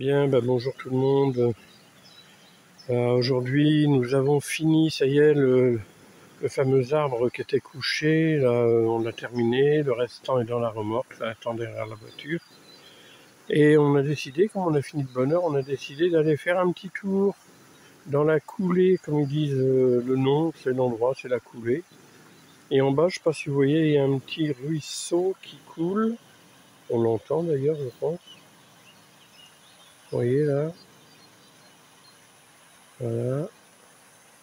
Bien, bonjour tout le monde. Aujourd'hui, nous avons fini, ça y est, le fameux arbre qui était couché. Là, on a terminé. Le restant est dans la remorque, là, attend derrière la voiture. Et on a décidé, comme on a fini de bonne heure, on a décidé d'aller faire un petit tour dans la coulée, comme ils disent le nom, c'est l'endroit, c'est la coulée. Et en bas, je ne sais pas si vous voyez, il y a un petit ruisseau qui coule. On l'entend d'ailleurs, je pense. Vous voyez là. Voilà.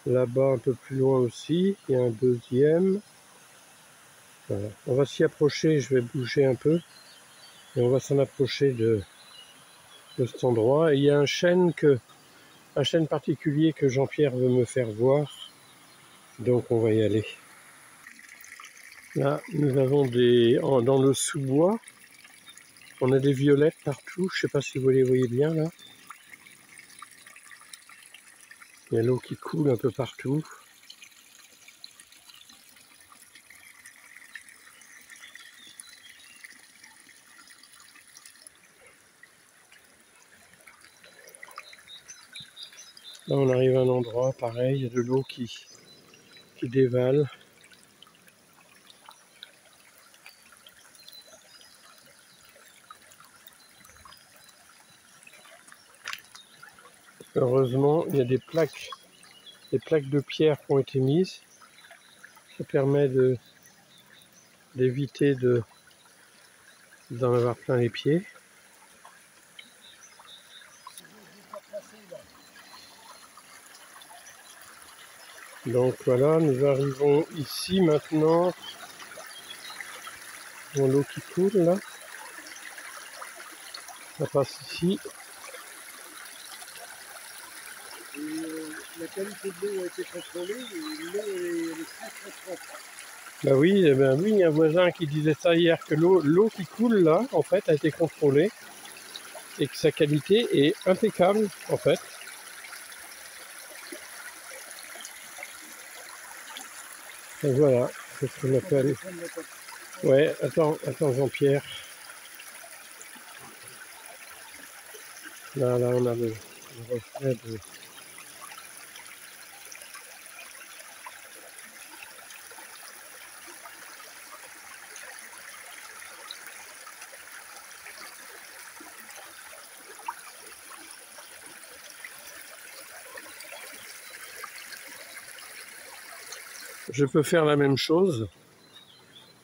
Là-bas, un peu plus loin aussi, il y a un deuxième. Voilà. On va s'y approcher, je vais bouger un peu. Et on va s'en approcher de cet endroit. Et il y a un chêne particulier que Jean-Pierre veut me faire voir. Donc on va y aller. Là, nous avons dans le sous-bois, on a des violettes partout. Je ne sais pas si vous les voyez bien là. Il y a l'eau qui coule un peu partout. Là, on arrive à un endroit pareil, il y a de l'eau qui dévale. Heureusement, il y a des plaques de pierre qui ont été mises. Ça permet d'éviter d'en avoir plein les pieds. Donc voilà, nous arrivons ici maintenant. Dans l'eau qui coule là. Ça passe ici. La qualité de l'eau a été contrôlée et l'eau est très propre. Oui, oui, il y a un voisin qui disait ça hier, que l'eau qui coule là, en fait, a été contrôlée et que sa qualité est impeccable, en fait. Et voilà, c'est ce qu'on appelle. Ouais, attends Jean-Pierre. Là, on a le reflet de... Je peux faire la même chose,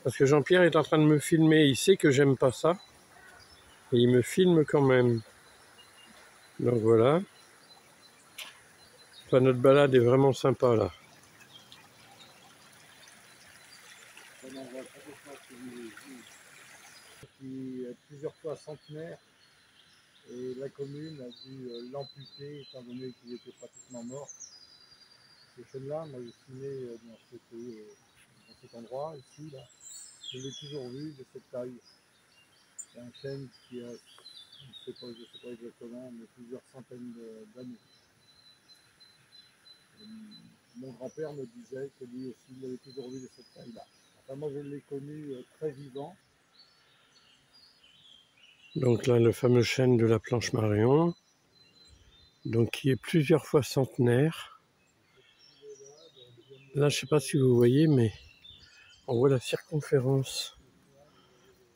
parce que Jean-Pierre est en train de me filmer, il sait que j'aime pas ça, et il me filme quand même. Donc voilà. Enfin, notre balade est vraiment sympa là. Qui est plusieurs fois centenaire et la commune a dû l'amputer étant donné qu'il était pratiquement mort. Ce chêne-là, moi je suis né dans cet endroit, ici, là. Je l'ai toujours vu de cette taille. C'est un chêne qui a, je ne sais pas exactement, mais plusieurs centaines d'années. Mon grand-père me disait que lui aussi, il l'avait toujours vu de cette taille-là. Enfin, moi je l'ai connu très vivant. Donc là, le fameux chêne de la Planche Marion, donc qui est plusieurs fois centenaire. Là, je ne sais pas si vous voyez, mais on voit la circonférence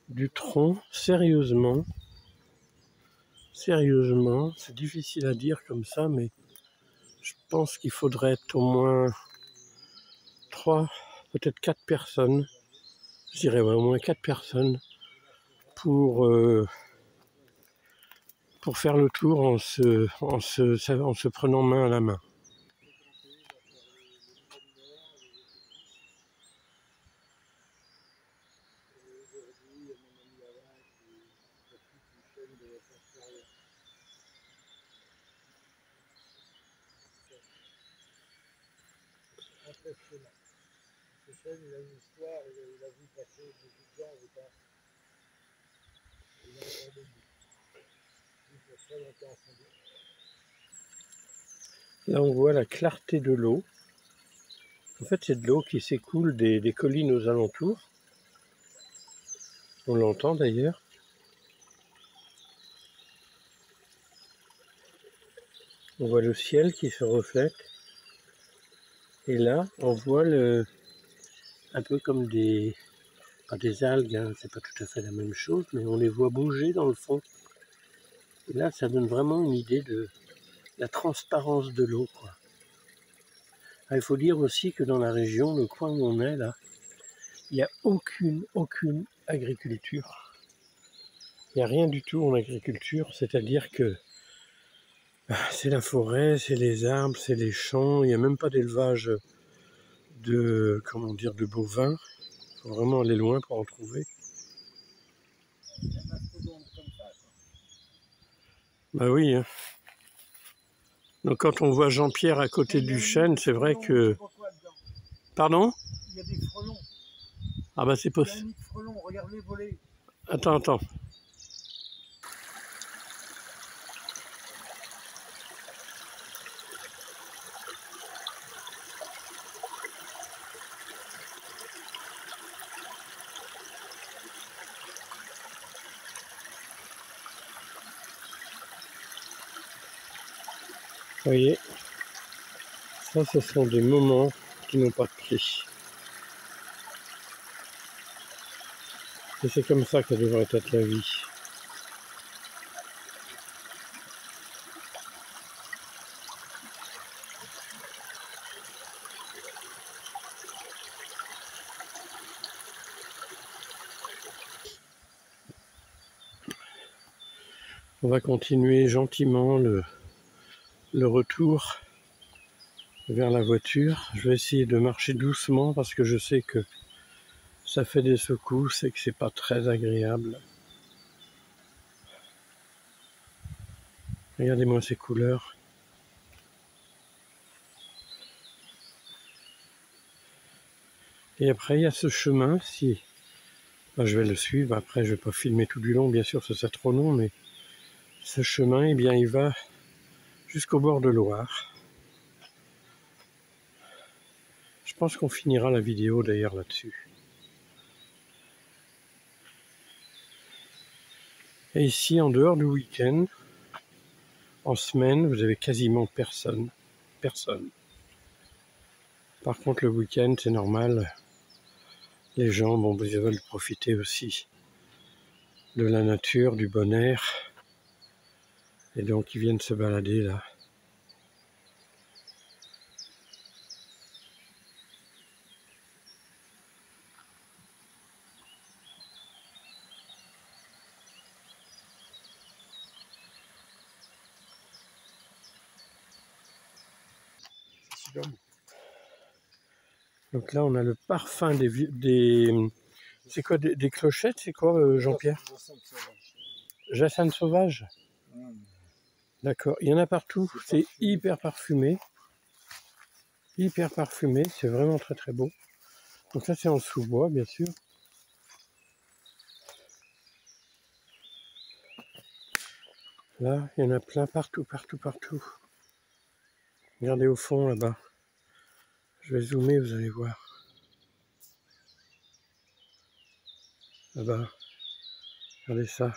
du tronc. Sérieusement, c'est difficile à dire comme ça, mais je pense qu'il faudrait être au moins 3, peut-être 4 personnes. Je dirais au moins 4 personnes pour faire le tour en se prenant main à la main. Impressionnant. Ce chêne, il a une histoire, il a vu passer beaucoup de gens, je pense. Il est encore debout. Il faut très longtemps sans doute. Là, on voit la clarté de l'eau. En fait, c'est de l'eau qui s'écoule des collines aux alentours. On l'entend d'ailleurs. On voit le ciel qui se reflète. Et là, on voit un peu comme pas des algues, hein, c'est pas tout à fait la même chose, mais on les voit bouger dans le fond. Et là, ça donne vraiment une idée de la transparence de l'eau, quoi. Ah, il faut dire aussi que dans la région, le coin où on est là, il n'y a aucune agriculture. Il n'y a rien du tout en agriculture, c'est-à-dire que c'est la forêt, c'est les arbres, c'est les champs, il n'y a même pas d'élevage de bovins. Il faut vraiment aller loin pour en trouver. Bah oui, hein. Donc quand on voit Jean-Pierre à côté du chêne, c'est vrai que... Pardon? Il y a des frelons. Ah bah c'est possible. Il y a un nid de frelons, regarde-les voler. Attends. Vous voyez, ça ce sont des moments qui n'ont pas de prix. Et c'est comme ça que devrait être la vie. On va continuer gentiment le retour vers la voiture. Je vais essayer de marcher doucement parce que je sais que ça fait des secousses et que c'est pas très agréable. Regardez-moi ces couleurs. Et après, il y a ce chemin, si... Enfin, je vais le suivre, après je vais pas filmer tout du long, bien sûr, ça serait trop long, mais ce chemin, eh bien, il va jusqu'au bord de Loire. Je pense qu'on finira la vidéo d'ailleurs là-dessus. Et ici, en dehors du week-end, en semaine, vous avez quasiment personne. Personne. Par contre, le week-end, c'est normal. Les gens, bon, ils veulent profiter aussi de la nature, du bon air. Et donc, ils viennent se balader là. Donc là, on a le parfum des c'est quoi, des clochettes, c'est quoi, Jean-Pierre? Jacinthe sauvage. D'accord, il y en a partout, c'est hyper parfumé. Hyper parfumé, c'est vraiment très très beau. Donc ça, c'est en sous-bois, bien sûr. Là, il y en a plein partout. Regardez au fond, là-bas. Je vais zoomer, vous allez voir. Là-bas, regardez ça.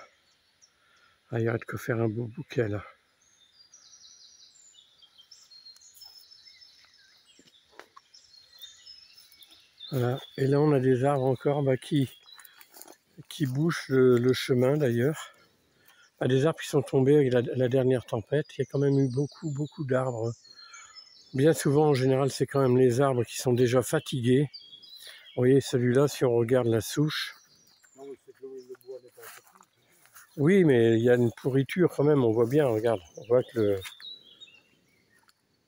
Ah, il y a de quoi faire un beau bouquet, là. Voilà. Et là, on a des arbres encore qui bouchent le chemin, d'ailleurs. Ah, des arbres qui sont tombés avec la dernière tempête. Il y a quand même eu beaucoup d'arbres. Bien souvent, en général, c'est quand même les arbres qui sont déjà fatigués. Vous voyez, celui-là, si on regarde la souche. Oui, mais il y a une pourriture quand même, on voit bien, regarde.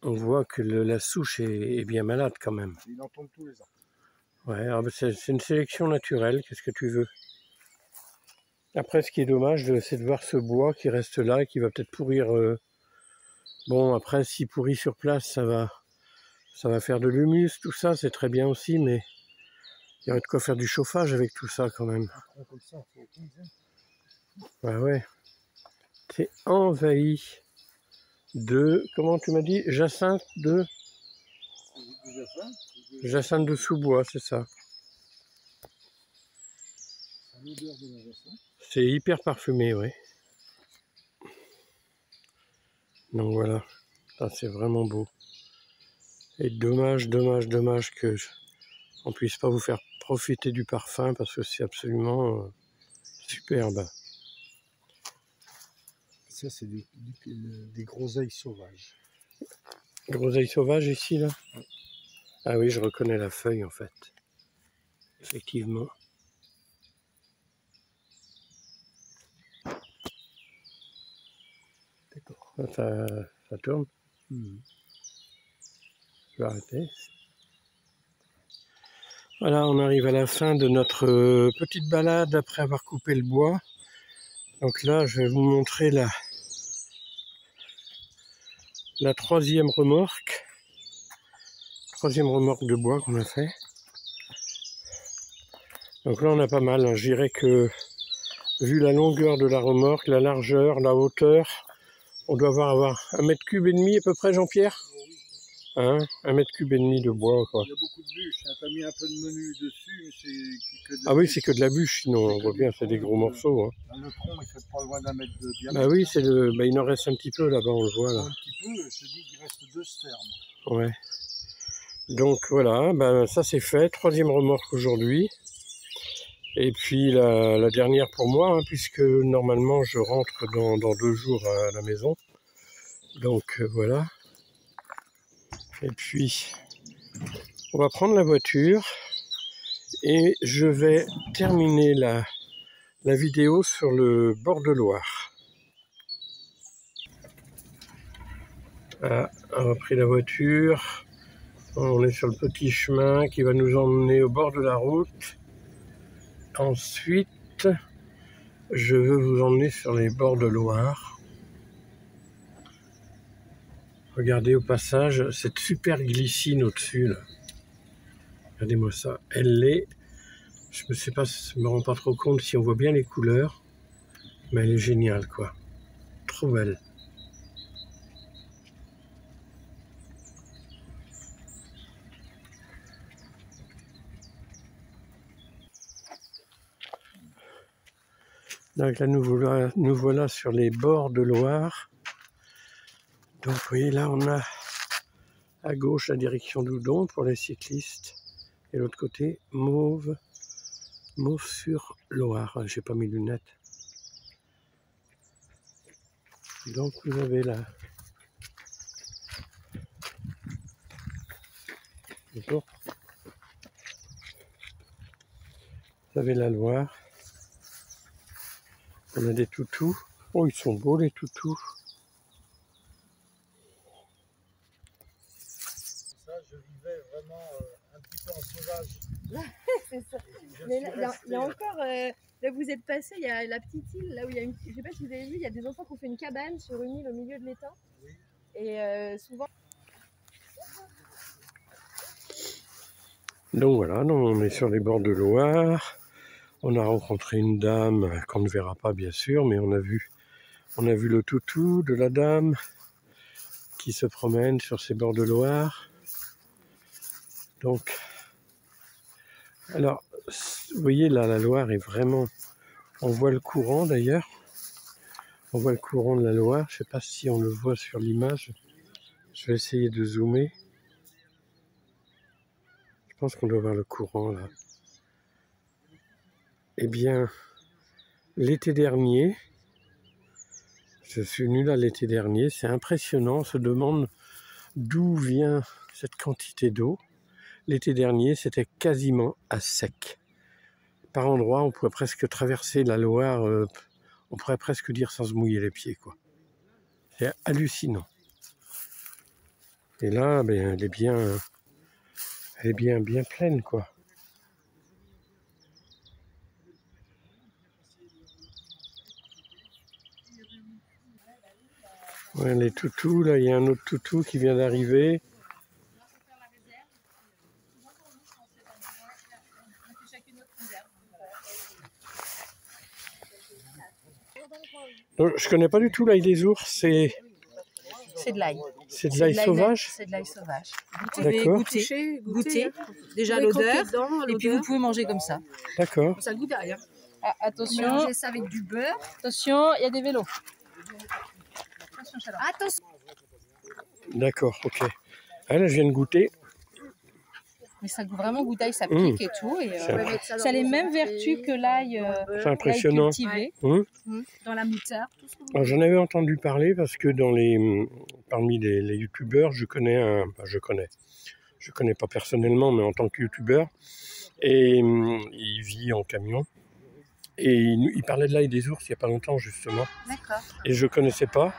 On voit que la souche est bien malade quand même. Il en tombe tous les ans. Ouais, c'est une sélection naturelle, qu'est-ce que tu veux? Après, ce qui est dommage, c'est de voir ce bois qui reste là et qui va peut-être pourrir. Bon, après, s'il pourrit sur place, ça va faire de l'humus, tout ça, c'est très bien aussi, mais il y aurait de quoi faire du chauffage avec tout ça quand même. Comme ça, faut 15, hein. Ouais. C'est envahi de, comment tu m'as dit, jacinthe de... Jacinthe de sous-bois, c'est ça. C'est hyper parfumé, oui. Donc voilà. Ah, c'est vraiment beau. Et dommage que on puisse pas vous faire profiter du parfum parce que c'est absolument superbe. Ça, c'est des groseilles sauvages. Groseille sauvage ici, là? Ah oui, je reconnais la feuille en fait. Effectivement. D'accord. Ça tourne. Je vais arrêter. Voilà, on arrive à la fin de notre petite balade après avoir coupé le bois. Donc là, je vais vous montrer la troisième remorque de bois qu'on a fait. Donc là, on a pas mal. Hein. Je dirais que, vu la longueur de la remorque, la largeur, la hauteur, on doit avoir 1,5 m à peu près, Jean-Pierre? Hein, 1,5 m de bois, quoi. Il y a beaucoup de bûches, hein. T'as mis un peu de menu dessus, mais c'est que de la Ah oui, bûche. c'est que de la bûche, sinon on voit bien, c'est des gros morceaux. Hein. Le tronc, il fait pas loin d'1 mètre de diamètre. Bah oui, il en reste un petit peu là-bas, on le voit là. Un petit peu, je te dis qu'il reste 2 sternes. Ouais. Donc voilà, ça c'est fait, troisième remorque aujourd'hui. Et puis la dernière pour moi, hein, puisque normalement je rentre dans 2 jours à la maison. Donc voilà. Et puis on va prendre la voiture et je vais terminer la vidéo sur le bord de Loire. Ah, on a pris la voiture, on est sur le petit chemin qui va nous emmener au bord de la route. Ensuite, je veux vous emmener sur les bords de Loire. Regardez au passage cette super glycine au-dessus là. Regardez-moi ça. Elle est, je me rends pas trop compte si on voit bien les couleurs, mais elle est géniale quoi. Trop belle. Donc là nous voilà sur les bords de Loire. Donc vous voyez là on a à gauche la direction d'Oudon pour les cyclistes et l'autre côté Mauve sur Loire. J'ai pas mes lunettes. Donc vous avez là. Bonjour. Vous avez la Loire. On a des toutous. Oh, ils sont beaux les toutous. Ça, je vivais vraiment un petit peu en sauvage. C'est ça. Mais là, il y a encore, là où vous êtes passé, il y a la petite île, là où il y a une, je sais pas si vous avez vu, il y a des enfants qui ont fait une cabane sur une île au milieu de l'étang. Oui. Et souvent. Donc voilà, on est sur les bords de Loire. On a rencontré une dame qu'on ne verra pas bien sûr, mais on a vu le toutou de la dame qui se promène sur ces bords de Loire. Donc, alors, vous voyez là, la Loire est vraiment... On voit le courant d'ailleurs. On voit le courant de la Loire. Je ne sais pas si on le voit sur l'image. Je vais essayer de zoomer. Je pense qu'on doit voir le courant là. Eh bien, l'été dernier, je suis venu là l'été dernier, c'est impressionnant, on se demande d'où vient cette quantité d'eau. L'été dernier, c'était quasiment à sec. Par endroits, on pourrait presque traverser la Loire, on pourrait presque dire sans se mouiller les pieds, quoi. C'est hallucinant. Et là, ben, elle est bien pleine, quoi. Ouais, les toutous, là, il y a un autre toutou qui vient d'arriver. Donc, je connais pas du tout l'ail des ours, c'est de l'ail. C'est de l'ail sauvage? C'est de l'ail sauvage. D'accord. Goûtez. Déjà l'odeur, et puis vous pouvez manger comme ça. D'accord. Ça goûte à rien. Ah, attention. Mélangez ça avec du beurre. Attention, il y a des vélos. Attention, Chaleur. Attention. D'accord, ok. Ah là, je viens de goûter. Mais ça goûte vraiment goût d'ail, ça pique et tout. Et, ça a les mêmes vertus que l'ail C'est impressionnant. cultivé, dans la moutarde. Tout ce que vous J'en avais entendu parler parce que parmi les youtubeurs, je connais je connais pas personnellement, mais en tant que youtubeur, et il vit en camion. Et il parlait de l'ail des ours il n'y a pas longtemps, justement. D'accord. Et je connaissais pas.